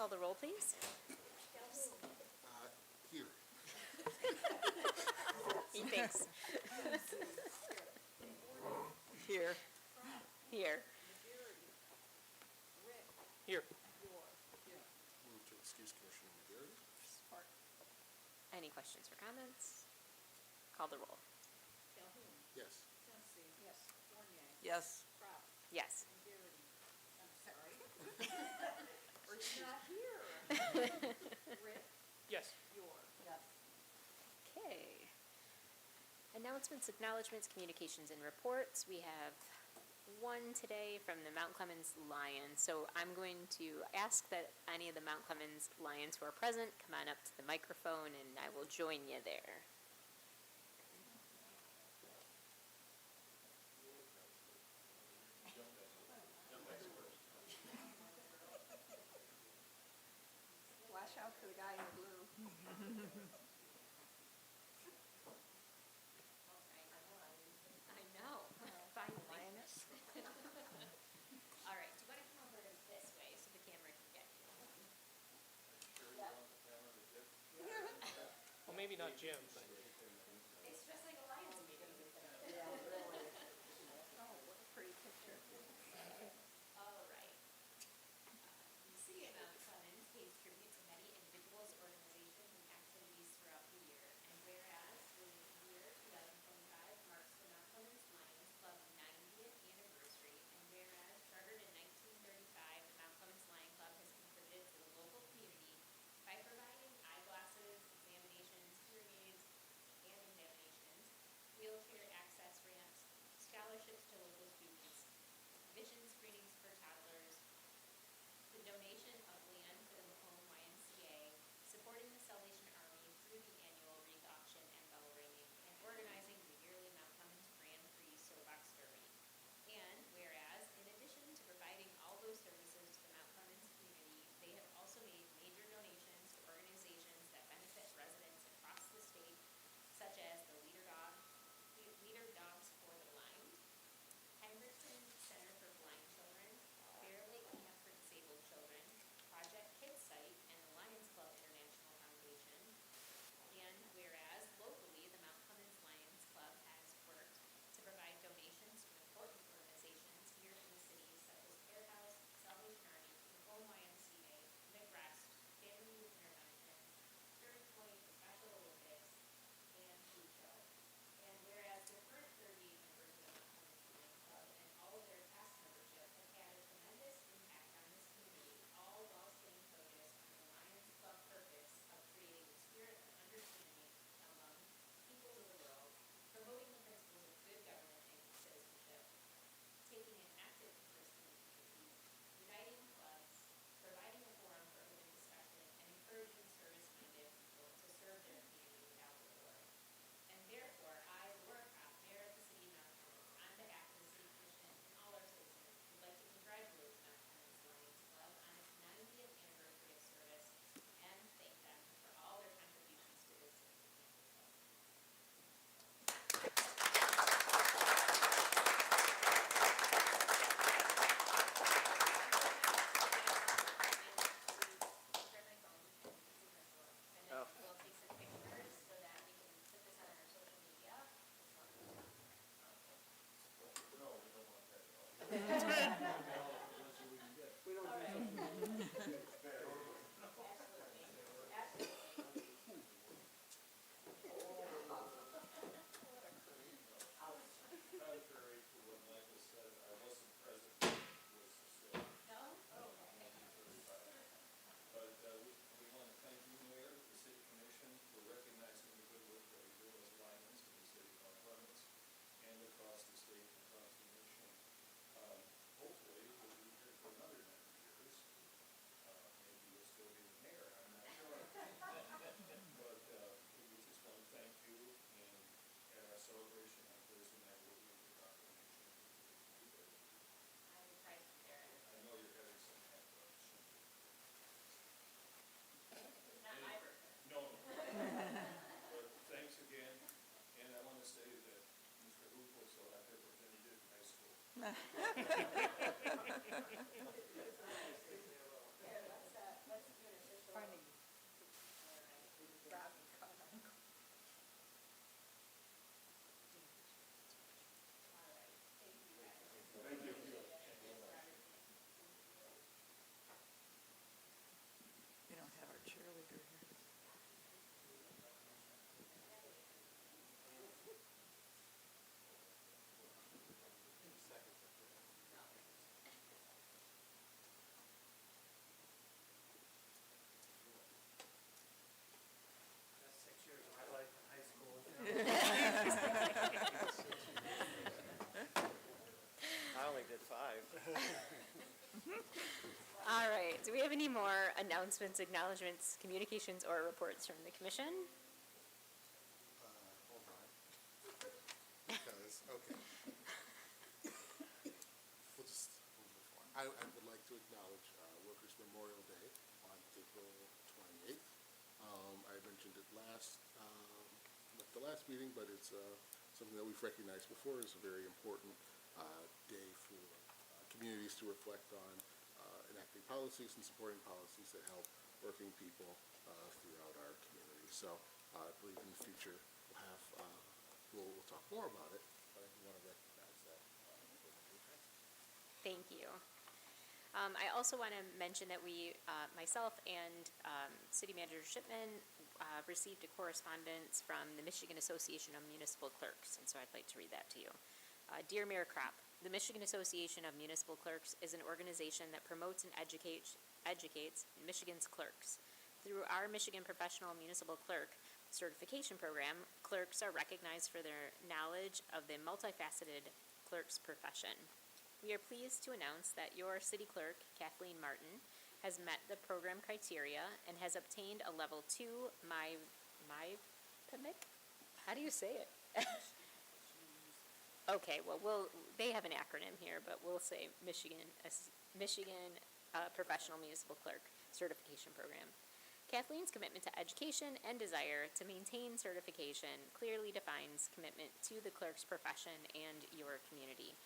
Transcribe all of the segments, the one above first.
call the roll, please? Here. He thinks. Here. Here. Here. Move to excuse Commissioner McGarry. Any questions or comments? Call the roll. Calhoun. Yes. Dempsey. Yes. Fournier. Yes. Crop. Yes. And Garrity. I'm sorry. We're not here. Rick. Yes. York. Yes. Okay. Announcements, acknowledgements, communications, and reports. We have one today from the Mount Clemens Lions. So I'm going to ask that any of the Mount Clemens Lions who are present come on up to the microphone and I will join you there. Watch out for the guy in blue. I know. Finally. All right. Do you want to come over this way so the camera can get you? Well, maybe not Jim, but It's just like a Lions meeting. Yeah, really. Oh, what a pretty picture. All right. The City of Mount Clemens pays tribute to many individuals, organizations, and activities throughout the year. And whereas the year 2025 marks the Mount Clemens Lions Club 90th anniversary, and whereas chartered in 1935, the Mount Clemens Lion Club has contributed to the local community by providing eyeglasses, examinations, hearing aids, and examinations, wheelchair access ramps, scholarships to local students, vision screenings for toddlers, the donation of land to the Macomb YMCA, supporting the Salvation Army through the annual wreath auction and bell ringing, and organizing the yearly Mount Clemens Grand Prix Soapbox Derby. And whereas, in addition to providing all those services to the Mount Clemens community, they have also made major donations to organizations that benefit residents across the state, such as the Leader Dogs for the Blind, Henderson Center for Blind Children, Bear Lake Camp for Disabled Children, Project Kids Site, and the Lions Club International Foundation. And whereas locally, the Mount Clemens Lions Club has worked to provide donations to important organizations here in the city, such as Care House, Salvation Army, Macomb YMCA, Midwest, Family Youth Intervention, Turning Point, the Special Olympics, and Food Show. And whereas the current 38 members of the Mount Clemens Lions Club and all of their past membership have had a tremendous impact on this community, all while staying focused on the Lions Club purpose of creating a spirit of understanding among peoples of the world, promoting the principles of good government and citizenship, taking an active interest in the community, uniting clubs, providing a forum for open discussion, and encouraging service-minded people to serve their community without reward. And therefore, I, Laura Kopp, Mayor of the City of Mount Clemens, on behalf of the City Commission and all our citizens, would like to congratulate the Mount Clemens Lions Club on its 90th anniversary of service and thank them for all their contributions to this city. And then we'll take some pictures so that we can put this on our social media. No, we don't want that at all. We don't do something. Contrary to what Michael said, I wasn't present when it was still No? But we want to thank you, Mayor, the City Commission, for recognizing the good work that we do as Lions in the city of Mount Clemens and across the state and across the nation. Hopefully, we'll be here for another 90 years. Maybe you'll still be the mayor, I'm not sure. But we just want to thank you, and at our celebration on Thursday night, we'll be the proclamation. I will try to be there. I know you're having some kind of It's not my birthday. No. But thanks again, and I want to say that Mr. Hoop was so happy than he did in high school. Let's funny. All right. Robbie caught on. All right. Thank you, guys. Thank you. We don't have our cheerleader here. Best 6 years of my life in high school. I only did 5. All right. Do we have any more announcements, acknowledgements, communications, or reports from the commission? Hold on. Because, okay. We'll just move before. I would like to acknowledge Workers' Memorial Day on April 28th. I mentioned it at the last meeting, but it's something that we've recognized before is a very important day for communities to reflect on enacting policies and supporting policies that help working people throughout our community. So I believe in the future we'll talk more about it, but I do want to recognize that. Thank you. I also want to mention that we, myself and City Manager Shipman, received a correspondence from the Michigan Association of Municipal Clerks, and so I'd like to read that to you. Dear Mayor Kropp, the Michigan Association of Municipal Clerks is an organization that promotes and educates Michigan's clerks. Through our Michigan Professional Municipal Clerk Certification Program, clerks are recognized for their knowledge of the multifaceted clerk's profession. We are pleased to announce that your city clerk, Kathleen Martin, has met the program criteria and has obtained a level 2 MyPMIC? How do you say it? Okay, well, they have an acronym here, but we'll say Michigan Professional Municipal Clerk Certification Program. Kathleen's commitment to education and desire to maintain certification clearly defines commitment to the clerk's profession and your community.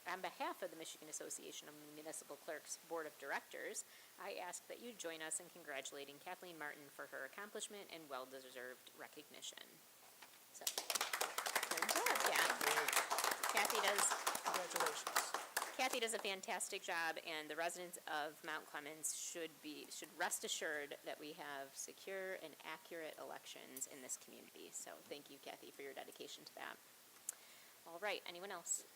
On behalf of the Michigan Association of Municipal Clerks Board of Directors, I ask that you join us in congratulating Kathleen Martin for her accomplishment and well-deserved recognition. So, good job, Congratulations. Kathy does a fantastic job, and the residents of Mount Clemens should rest assured that we have secure and accurate elections in this community. So thank you, Kathy, for your dedication to that. All right, anyone else?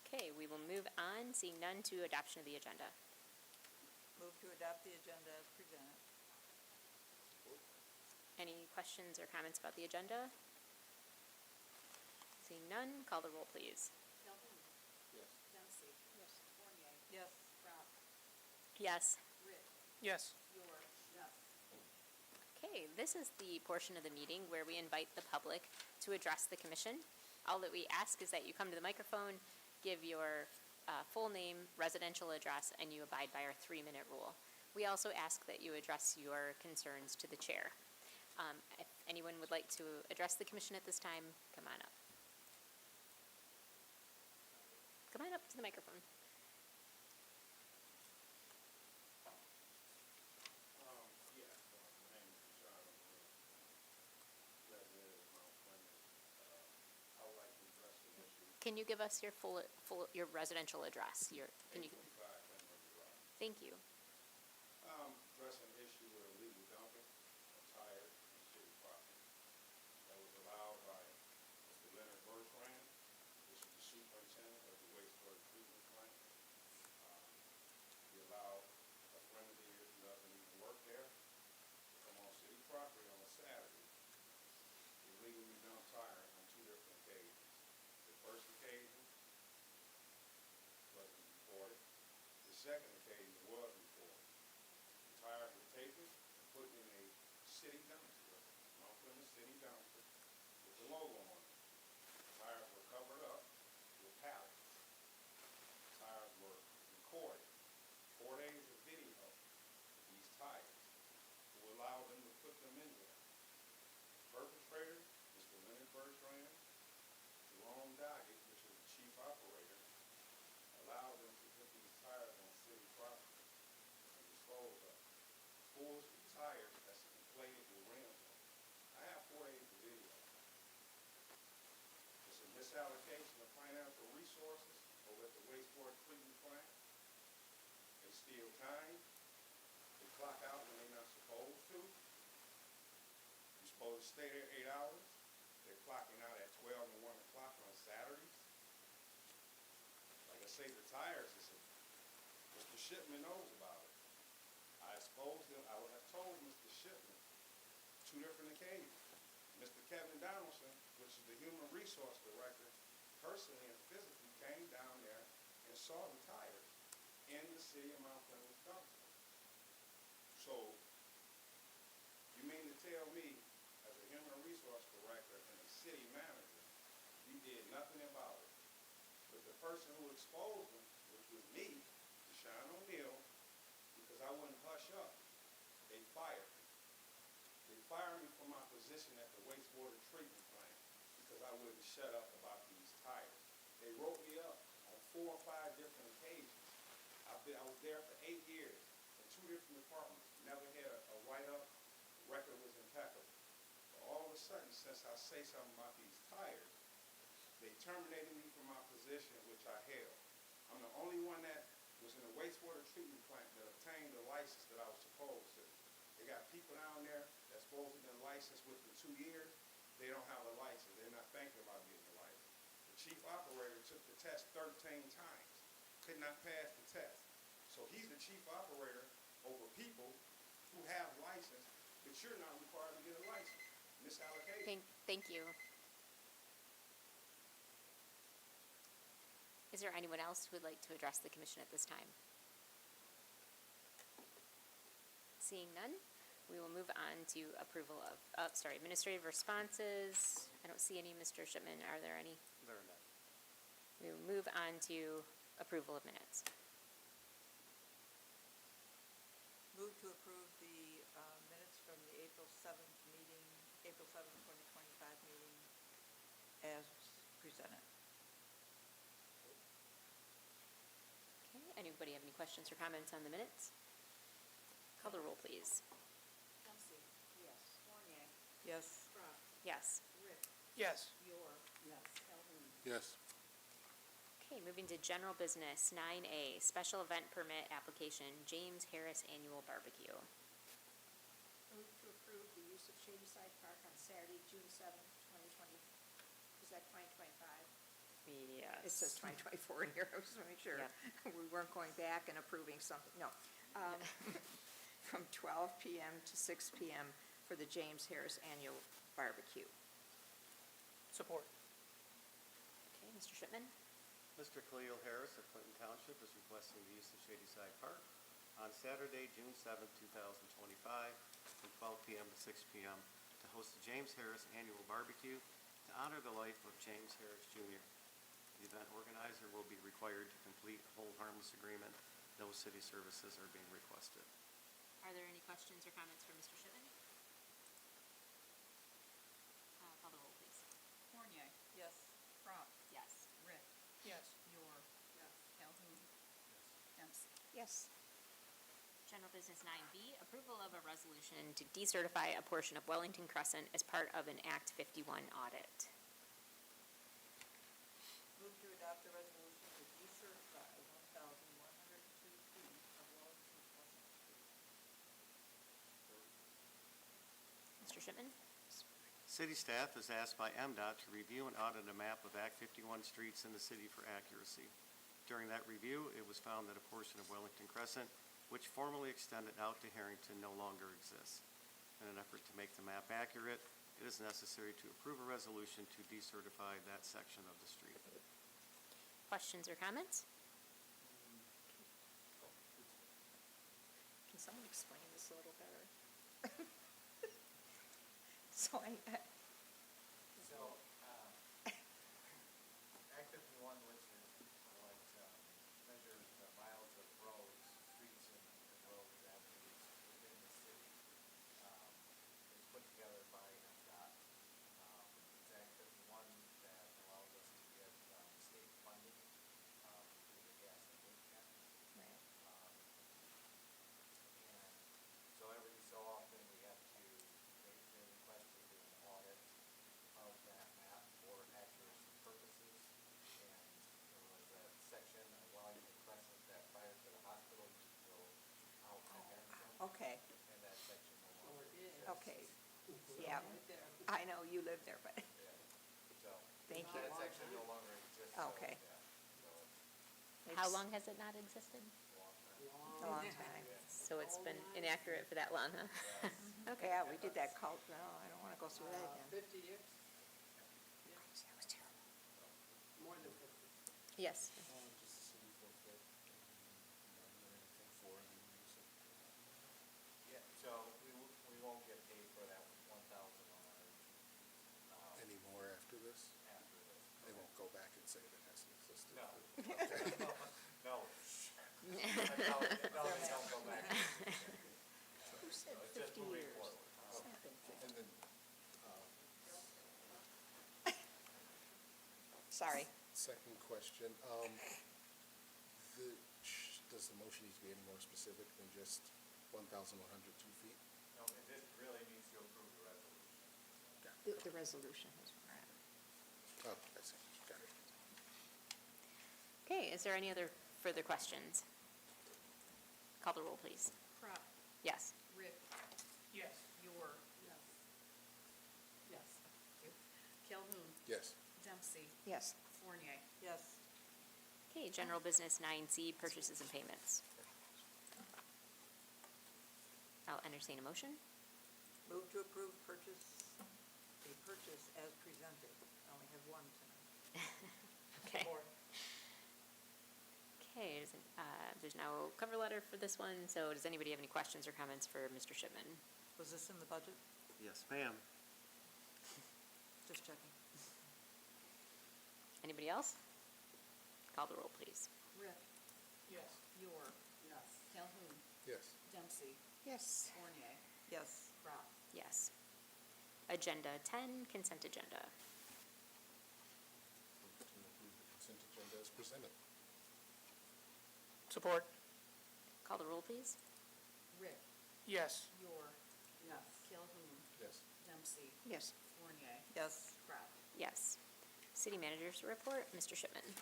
Okay, we will move on, seeing none, to adoption of the agenda. Move to adopt the agenda as presented. Any questions or comments about the agenda? Seeing none, call the roll, please. Calhoun. Yes. Dempsey. Yes. Fournier. Yes. Brock. Yes. Rick. Yes. York. Yes. Okay, this is the portion of the meeting where we invite the public to address the commission. All that we ask is that you come to the microphone, give your full name, residential address, and you abide by our 3-minute rule. We also ask that you address your concerns to the chair. If anyone would like to address the commission at this time, come on up. Come on up to the microphone. Yeah, my name is John. Resident of Mount Clemens. I would like to address an issue. Can you give us your your residential address? Can you? 825 Clemens Drive. Thank you. Address an issue with illegal dumping of tires on city property. That was allowed by Mr. Leonard Bertrand, which is the superintendent of the wastewater treatment plant. He allowed a friend of his who doesn't even work there to come on city property on a Saturday, illegally dump tires on 2 different occasions. The first occasion wasn't reported. The second occasion was reported. The tires were taken and put in a city dumpster, Mount Clemens city dumpster, with the logo on it. The tires were covered up with pallets. The tires were recorded. 4 days of video of these tires to allow them to put them in there. The perpetrator, Mr. Leonard Bertrand, Jerome Doggett, which is the chief operator, allowed them to put these tires on city property and dispose of them. Full wastewater treatment plant. They steal time. They clock out when they're not supposed to. You're supposed to stay there 8 hours. They're clocking out at 12 and 1 o'clock on Saturdays. Like I say, the tires, Mr. Shipman knows about it. I exposed him, I would have told Mr. Shipman 2 different occasions. Mr. Kevin Donaldson, which is the Human Resource Director, personally and physically came down there and saw the tires in the city of Mount Clemens dumpster. So, you mean to tell me, as a Human Resource Director and a city manager, you did nothing about it? But the person who exposed them, which was me, Deshaun O'Neill, because I wouldn't hush up, they fired me. They fired me from my position at the wastewater treatment plant because I wouldn't shut up about these tires. They wrote me up on 4 or 5 different occasions. I was there for 8 years in 2 different departments. Never had a write-up. The record was impeccable. But all of a sudden, since I say something about these tires, they terminated me from my position, which I held. I'm the only one that was in a wastewater treatment plant that obtained the license that I was supposed to. They got people down there that's supposed to have been licensed within 2 years. They don't have a license. They're not thinking about getting a license. The chief operator took the test 13 times. Could not pass the test. So he's the chief operator over people who have license, but you're not required to get a license. Misallocation. Thank you. Is there anyone else who would like to address the commission at this time? Seeing none, we will move on to approval of, administrative responses. I don't see any, Mr. Shipman. Are there any? There are none. We will move on to approval of minutes. Move to approve the minutes from the April 7th meeting, April 7th, 2025 meeting as presented. Okay, anybody have any questions or comments on the minutes? Call the roll, please. Kelsey. Yes. Fournier. Yes. Crump. Yes. Rick. Yes. Yor. Yes. Calhoun. Yes. Okay, moving to general business, 9A, special event permit application, James Harris Annual Barbecue. Move to approve the use of Shadyside Park on Saturday, June 7th, 2020. Is that 2025? Yes. It says 2024 in here, I was just making sure. Yep. We weren't going back and approving something, no. From 12 PM to 6 PM for the James Harris Annual Barbecue. Support. Okay, Mr. Shipman? Mr. Khalil Harris of Clinton Township is requesting the use of Shadyside Park on Saturday, June 7th, 2025, from 12 p.m. to 6 p.m. to host the James Harris Annual Barbecue to honor the life of James Harris Jr. The event organizer will be required to complete a hold harmless agreement. No city services are being requested. Are there any questions or comments for Mr. Shipman? Call the roll, please. Fournier. Yes. Crump. Yes. Rick. Yes. Yor. Yes. Calhoun. Dempsey. Yes. General business 9B, approval of a resolution to decertify a portion of Wellington Crescent as part of an Act 51 audit. Move to adopt a resolution to decertify 1,102 feet of Wellington Crescent Street. Mr. Shipman? City staff is asked by MDOT to review and audit a map of Act 51 streets in the city for accuracy. During that review, it was found that a portion of Wellington Crescent, which formerly extended out to Harrington, no longer exists. In an effort to make the map accurate, it is necessary to approve a resolution to decertify that section of the street. Questions or comments? Can someone explain this a little better? So So, Act 51, which is what measures the miles of roads, streets, and roads, avenues within the city, is put together by MDOT. It's Act 51 that allows us to get state funding through the gas and weight cap. And so every so often we have to, they request to do an audit of that Okay, and that section no longer exists. okay. Yeah, I know, you live there, but, Yeah. So, thank you. that section no longer exists. So, Okay. yeah, so it's How long has it not existed? a long time. A long time. So it's been inaccurate for that long, huh? Yes. Okay. Yeah, we did that cult, no, I don't want to go through that again. 50 years? That was terrible. More than 50. Yes. Just a city forfeit, anything for any use of. Yeah, so we won't get paid for that 1,102 Anymore after this? after this. They won't go back and say that hasn't existed. No. No. No, they don't go back. Who said So it's just 50 moving years? forward. It's not been 50. And then, Sorry. second question, does the motion need to be any more specific than just 1,102 feet? No, this really needs to approve the resolution. The resolution is Oh, I see, got it. Okay, is there any other further questions? Call the roll, please. Crop, Yes. Rick, Yes. Yor, Yes. Yes. Calhoun, Yes. Dempsey, Yes. Fournier. Yes. Okay, general business 9C, purchases and payments. I'll entertain a motion. Move to approve a purchase as presented. I only have one tonight. Okay. Okay, there's no cover letter for this one, so does anybody have any questions or comments for Mr. Shipman? Was this in the budget? Yes, ma'am. Just checking. Anybody else? Call the roll, please. Rick, Yes. Yor, Yes. Calhoun, Yes. Dempsey, Yes. Fournier, Yes. Crop. Yes. Agenda 10, consent agenda. Move to approve the consent agenda as presented. Support. Call the roll, please. Rick, Yes. Yor, Yes. Calhoun, Yes. Dempsey, Yes. Fournier, Yes. Crop. Yes. City manager's report, Mr. Shipman.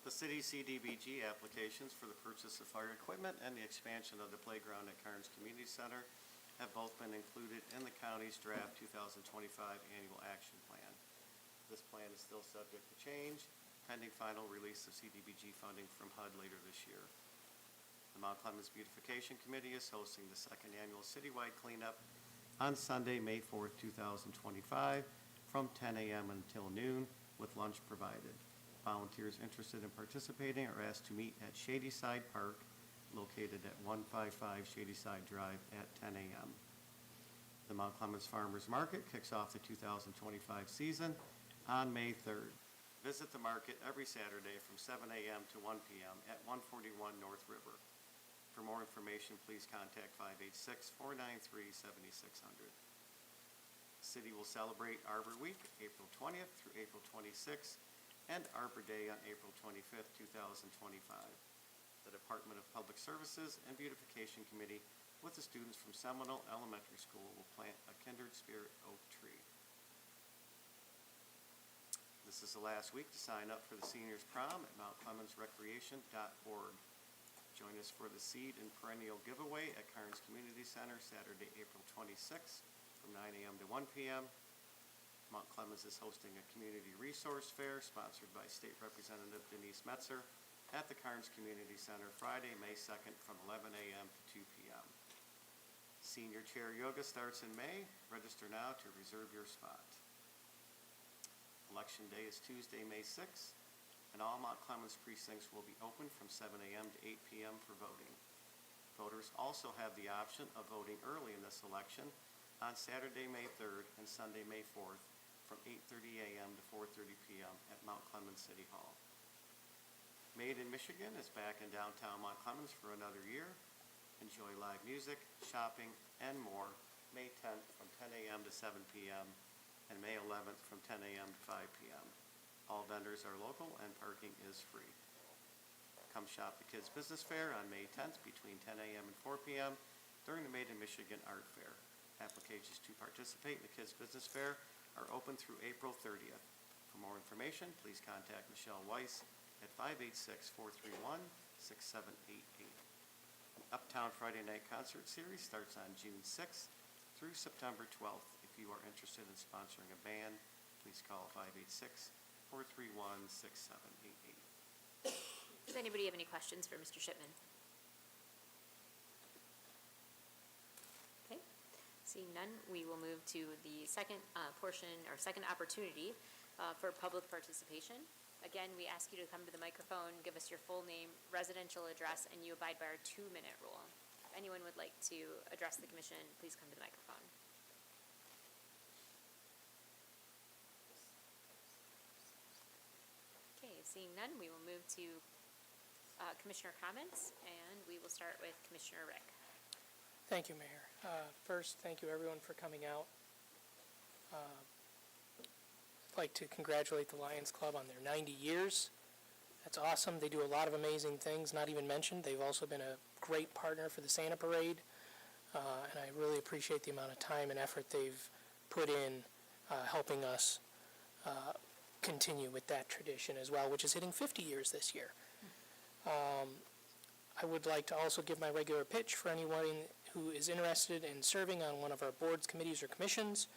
The city CDBG applications for the purchase of fire equipment and the expansion of the playground at Carnes Community Center have both been included in the county's draft 2025 annual action plan. This plan is still subject to change, pending final release of CDBG funding from HUD later this year. The Mount Clemens Beautification Committee is hosting the second annual citywide cleanup on Sunday, May 4th, 2025, from 10 a.m. until noon, with lunch provided. Volunteers interested in participating are asked to meet at Shady Side Park, located at 155 Shady Side Drive, at 10 a.m. The Mount Clemens Farmers Market kicks off the 2025 season on May 3rd. Visit the market every Saturday from 7 a.m. to 1 p.m. at 141 North River. For more information, please contact 586-493-7600. The city will celebrate Arbor Week, April 20th through April 26th, and Arbor Day on April 25th, 2025. The Department of Public Services and Beautification Committee, with the students from Seminole Elementary School, will plant a kindred spirit oak tree. This is the last week to sign up for the seniors prom at mountclemensrecreation.org. Join us for the Seed and Perennial Giveaway at Carnes Community Center, Saturday, April 26th, from 9 a.m. to 1 p.m. Mount Clemens is hosting a community resource fair sponsored by State Representative Denise Metzer at the Carnes Community Center, Friday, May 2nd, from 11 a.m. to 2 p.m. Senior Chair Yoga starts in May. Register now to reserve your spot. Election Day is Tuesday, May 6th, and all Mount Clemens precincts will be open from 7 a.m. to 8 p.m. for voting. Voters also have the option of voting early in this election on Saturday, May 3rd and Sunday, May 4th from 8:30 a.m. to 4:30 p.m. at Mount Clemens City Hall. Made in Michigan is back in downtown Mount Clemens for another year. Enjoy live music, shopping, and more May 10th from 10 a.m. to 7 p.m. and May 11th from 10 a.m. to 5 p.m. All vendors are local and parking is free. Come shop the Kids Business Fair on May 10th between 10 a.m. and 4 p.m. during the Made in Michigan Art Fair. Applications to participate in the Kids Business Fair are open through April 30th. For more information, please contact Michelle Weiss at 586-431-6788. Uptown Friday Night Concert Series starts on June 6th through September 12th. If you are interested in sponsoring a band, please call 586-431-6788. Does anybody have any questions for Mr. Shipman? Okay, seeing none, we will move to the second portion, or second opportunity for public participation. Again, we ask you to come to the microphone, give us your full name, residential address, and you abide by our 2-minute rule. If anyone would like to address the commission, please come to the microphone. Okay, seeing none, we will move to commissioner comments, and we will start with Commissioner Rick. Thank you, Mayor. First, thank you everyone for coming out. I'd like to congratulate the Lions Club on their 90 years. That's awesome. They do a lot of amazing things, not even mentioned. They've also been a great partner for the Santa Parade, and I really appreciate the amount of time and effort they've put in helping us continue with that tradition as well, which is hitting 50 years this year. I would like to also give my regular pitch for anyone who is interested in serving on one of our boards, committees, or commissions.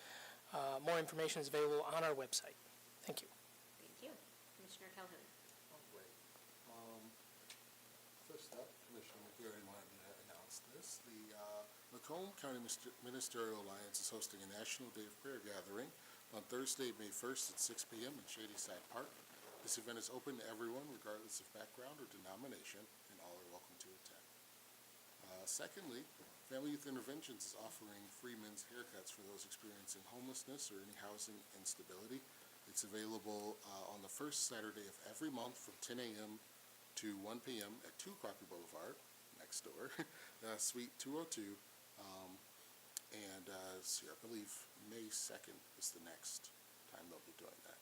More information is available on our website. Thank you. Thank you. Commissioner Calhoun. Oh, great. First up, Commissioner McGarry wanted me to announce this. The Macomb County Ministerial Alliance is hosting a National Day of Prayer Gathering on Thursday, May 1st at 6 p.m. in Shadyside Park. This event is open to everyone, regardless of background or denomination, and all are welcome to attend. Secondly, Family Youth Interventions is offering free men's haircuts for those experiencing homelessness or any housing instability. It's available on the first Saturday of every month from 10 a.m. to 1 p.m. at 2 Crockett Boulevard, next door, Suite 202. I believe May 2nd is the next time they'll be doing that.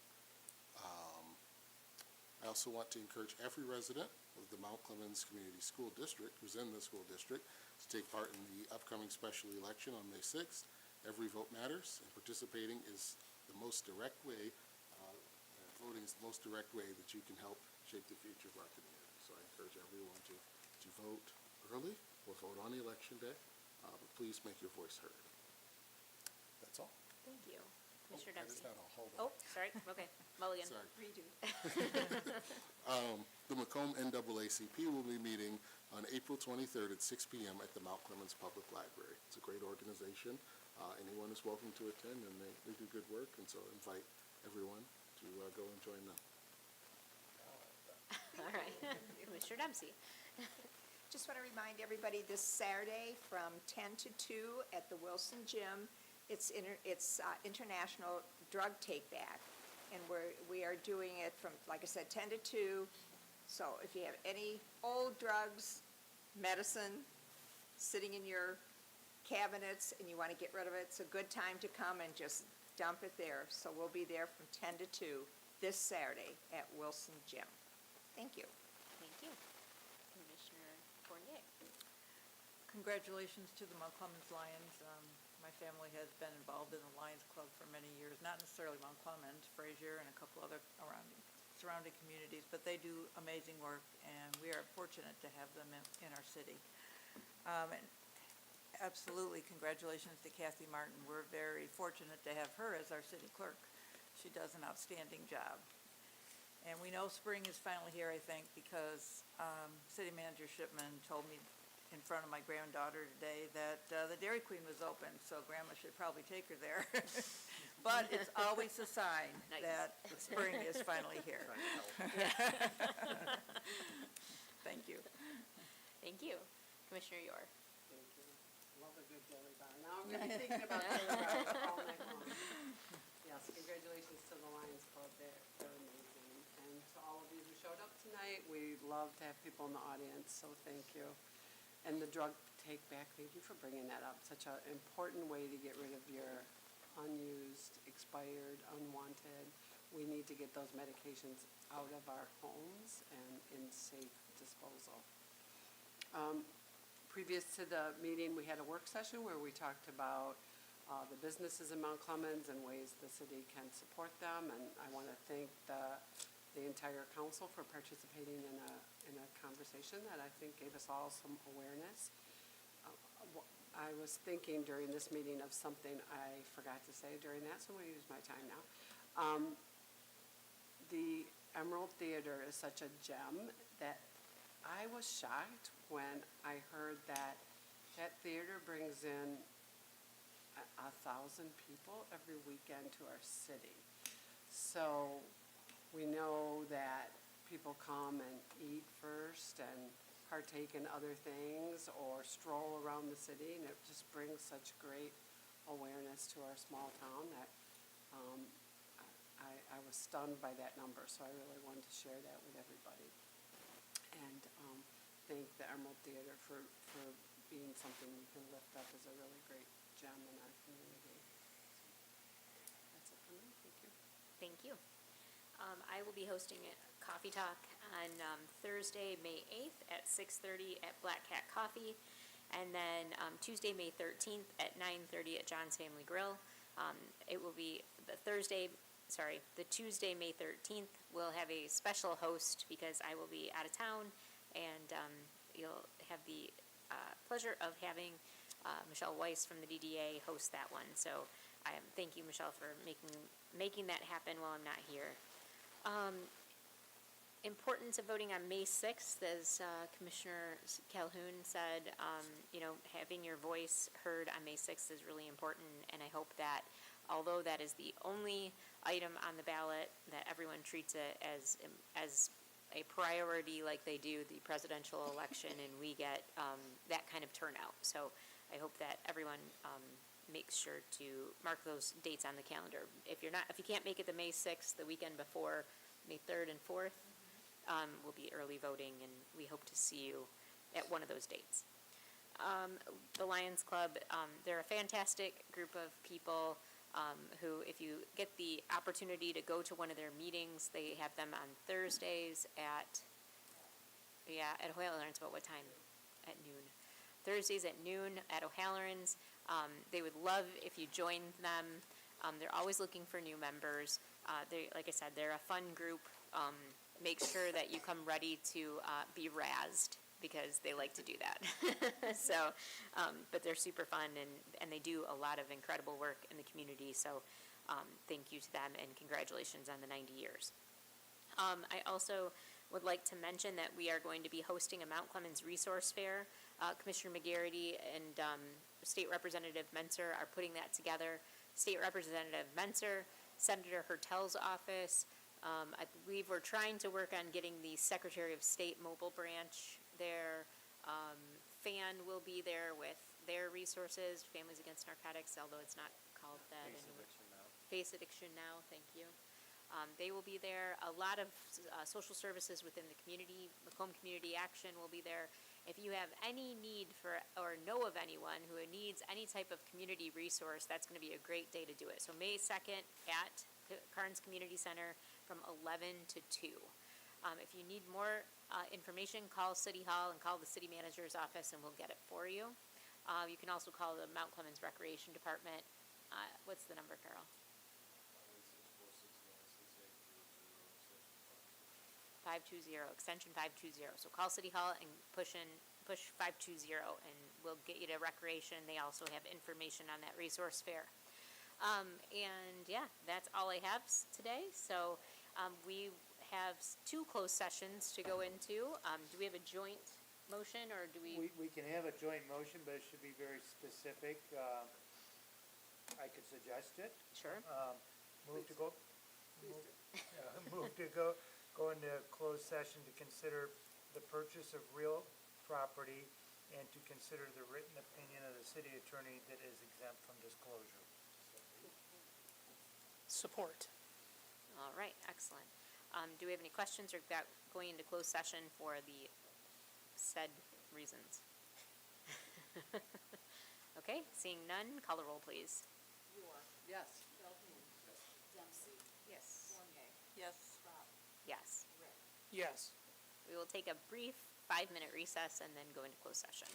I also want to encourage every resident of the Mount Clemens Community School District who's in the school district to take part in the upcoming special election on May 6th. Every vote matters, and participating is the most direct way, voting is the most direct way that you can help shape the future of our community. So I encourage everyone to vote early or vote on election day, but please make your voice heard. That's all. Thank you. Commissioner That Dempsey. is not all. Hold on. Oh, sorry. Okay. Mulligan. Sorry. Redo. The Macomb NAACP will be meeting on April 23rd at 6 p.m. at the Mount Clemens Public Library. It's a great organization. Anyone is welcome to attend, and they do good work, and so I invite everyone to go and join them. All right. Commissioner Dempsey. Just want to remind everybody, this Saturday from 10 to 2 at the Wilson Gym, it's International Drug Take Back. And we are doing it from, like I said, 10 to 2. So if you have any old drugs, medicine, sitting in your cabinets and you want to get rid of it, it's a good time to come and just dump it there. So we'll be there from 10 to 2 this Saturday at Wilson Gym. Thank you. Thank you. Commissioner Fournier. Congratulations to the Mount Clemens Lions. My family has been involved in the Lions Club for many years, not necessarily Mount Clemens, Fraser, and a couple other surrounding communities, but they do amazing work, and we are fortunate to have them in our city. And absolutely, congratulations to Kathy Martin. We're very fortunate to have her as our city clerk. She does an outstanding job. And we know spring is finally here, I think, because City Manager Shipman told me in front of my granddaughter today that the Dairy Queen was open, so Grandma should probably take her there. But it's always a sign Nice. that spring is finally here. Thank you. Thank you. Commissioner York. Thank you. Love a good dairy bar. Now I'm gonna be thinking about dairy bars all night long. Yes, congratulations to the Lions Club. They're amazing. And to all of you who showed up tonight, we love to have people in the audience, so thank you. And the drug take back, thank you for bringing that up. Such an important way to get rid of your unused, expired, unwanted. We need to get those medications out of our homes and in safe disposal. Previous to the meeting, we had a work session where we talked about the businesses in Mount Clemens and ways the city can support them. And I want to thank the entire council for participating in a conversation that I think gave us all some awareness. I was thinking during this meeting of something I forgot to say during that, so I'm going to use my time now. The Emerald Theater is such a gem that I was shocked when I heard that that theater brings in 1,000 people every weekend to our city. So we know that people come and eat first and partake in other things or stroll around the city, and it just brings such great awareness to our small town that I was stunned by that number, so I really wanted to share that with everybody. And thank the Emerald Theater for being something we can lift up as a really great gem in our community. That's it for me, thank you. Thank you. I will be hosting a coffee talk on Thursday, May 8th at 6:30 at Black Cat Coffee, and then Tuesday, May 13th at 9:30 at John's Family Grill. It will be the Tuesday, May 13th, we'll have a special host because I will be out of town, and you'll have the pleasure of having Michelle Weiss from the DDA host that one. So thank you, Michelle, for making that happen while I'm not here. Importance of voting on May 6th, as Commissioner Calhoun said, having your voice heard on May 6th is really important, and I hope that although that is the only item on the ballot, that everyone treats it as a priority like they do the presidential election, and we get that kind of turnout. So I hope that everyone makes sure to mark those dates on the calendar. If you can't make it the May 6th, the weekend before, May 3rd and 4th, will be early voting, and we hope to see you at one of those dates. The Lions Club, they're a fantastic group of people who, if you get the opportunity to go to one of their meetings, they have them on Thursdays at O'Halloran's. About what time? At noon. Thursdays at noon at O'Halloran's. They would love if you joined them. They're always looking for new members. Like I said, they're a fun group. Make sure that you come ready to be razzed, because they like to do that. But they're super fun, and they do a lot of incredible work in the community. So thank you to them, and congratulations on the 90 years. I also would like to mention that we are going to be hosting a Mount Clemens Resource Fair. Commissioner McGarity and State Representative Menser are putting that together. State Representative Menser, Senator Hertel's office. I believe we're trying to work on getting the Secretary of State mobile branch there. FAN will be there with their resources, Families Against Narcotics, although it's not called that anymore. Face Addiction Now, thank you. They will be there. A lot of social services within the community. Macomb Community Action will be there. If you have any need for, or know of anyone who needs any type of community resource, that's going to be a great day to do it. So May 2nd at Carnes Community Center from 11 to 2. If you need more information, call City Hall and call the City Manager's office, and we'll get it for you. You can also call the Mount Clemens Recreation Department. What's the number, Carol? 520, extension 520. So call City Hall and push 520, and we'll get you to recreation. They also have information on that resource fair. And yeah, that's all I have today. So we have 2 closed sessions to go into. Do we have a joint motion, or do we? We can have a joint motion, but it should be very specific. I could suggest it. Sure. Move to go into closed session to consider the purchase of real property and to consider the written opinion of the city attorney that is exempt from disclosure. Support. All right, excellent. Do we have any questions or about going into closed session for the said reasons? Okay, seeing none, call the roll, please. Yes. Yes. Yes. Yes. Yes. We will take a brief 5-minute recess and then go into closed session.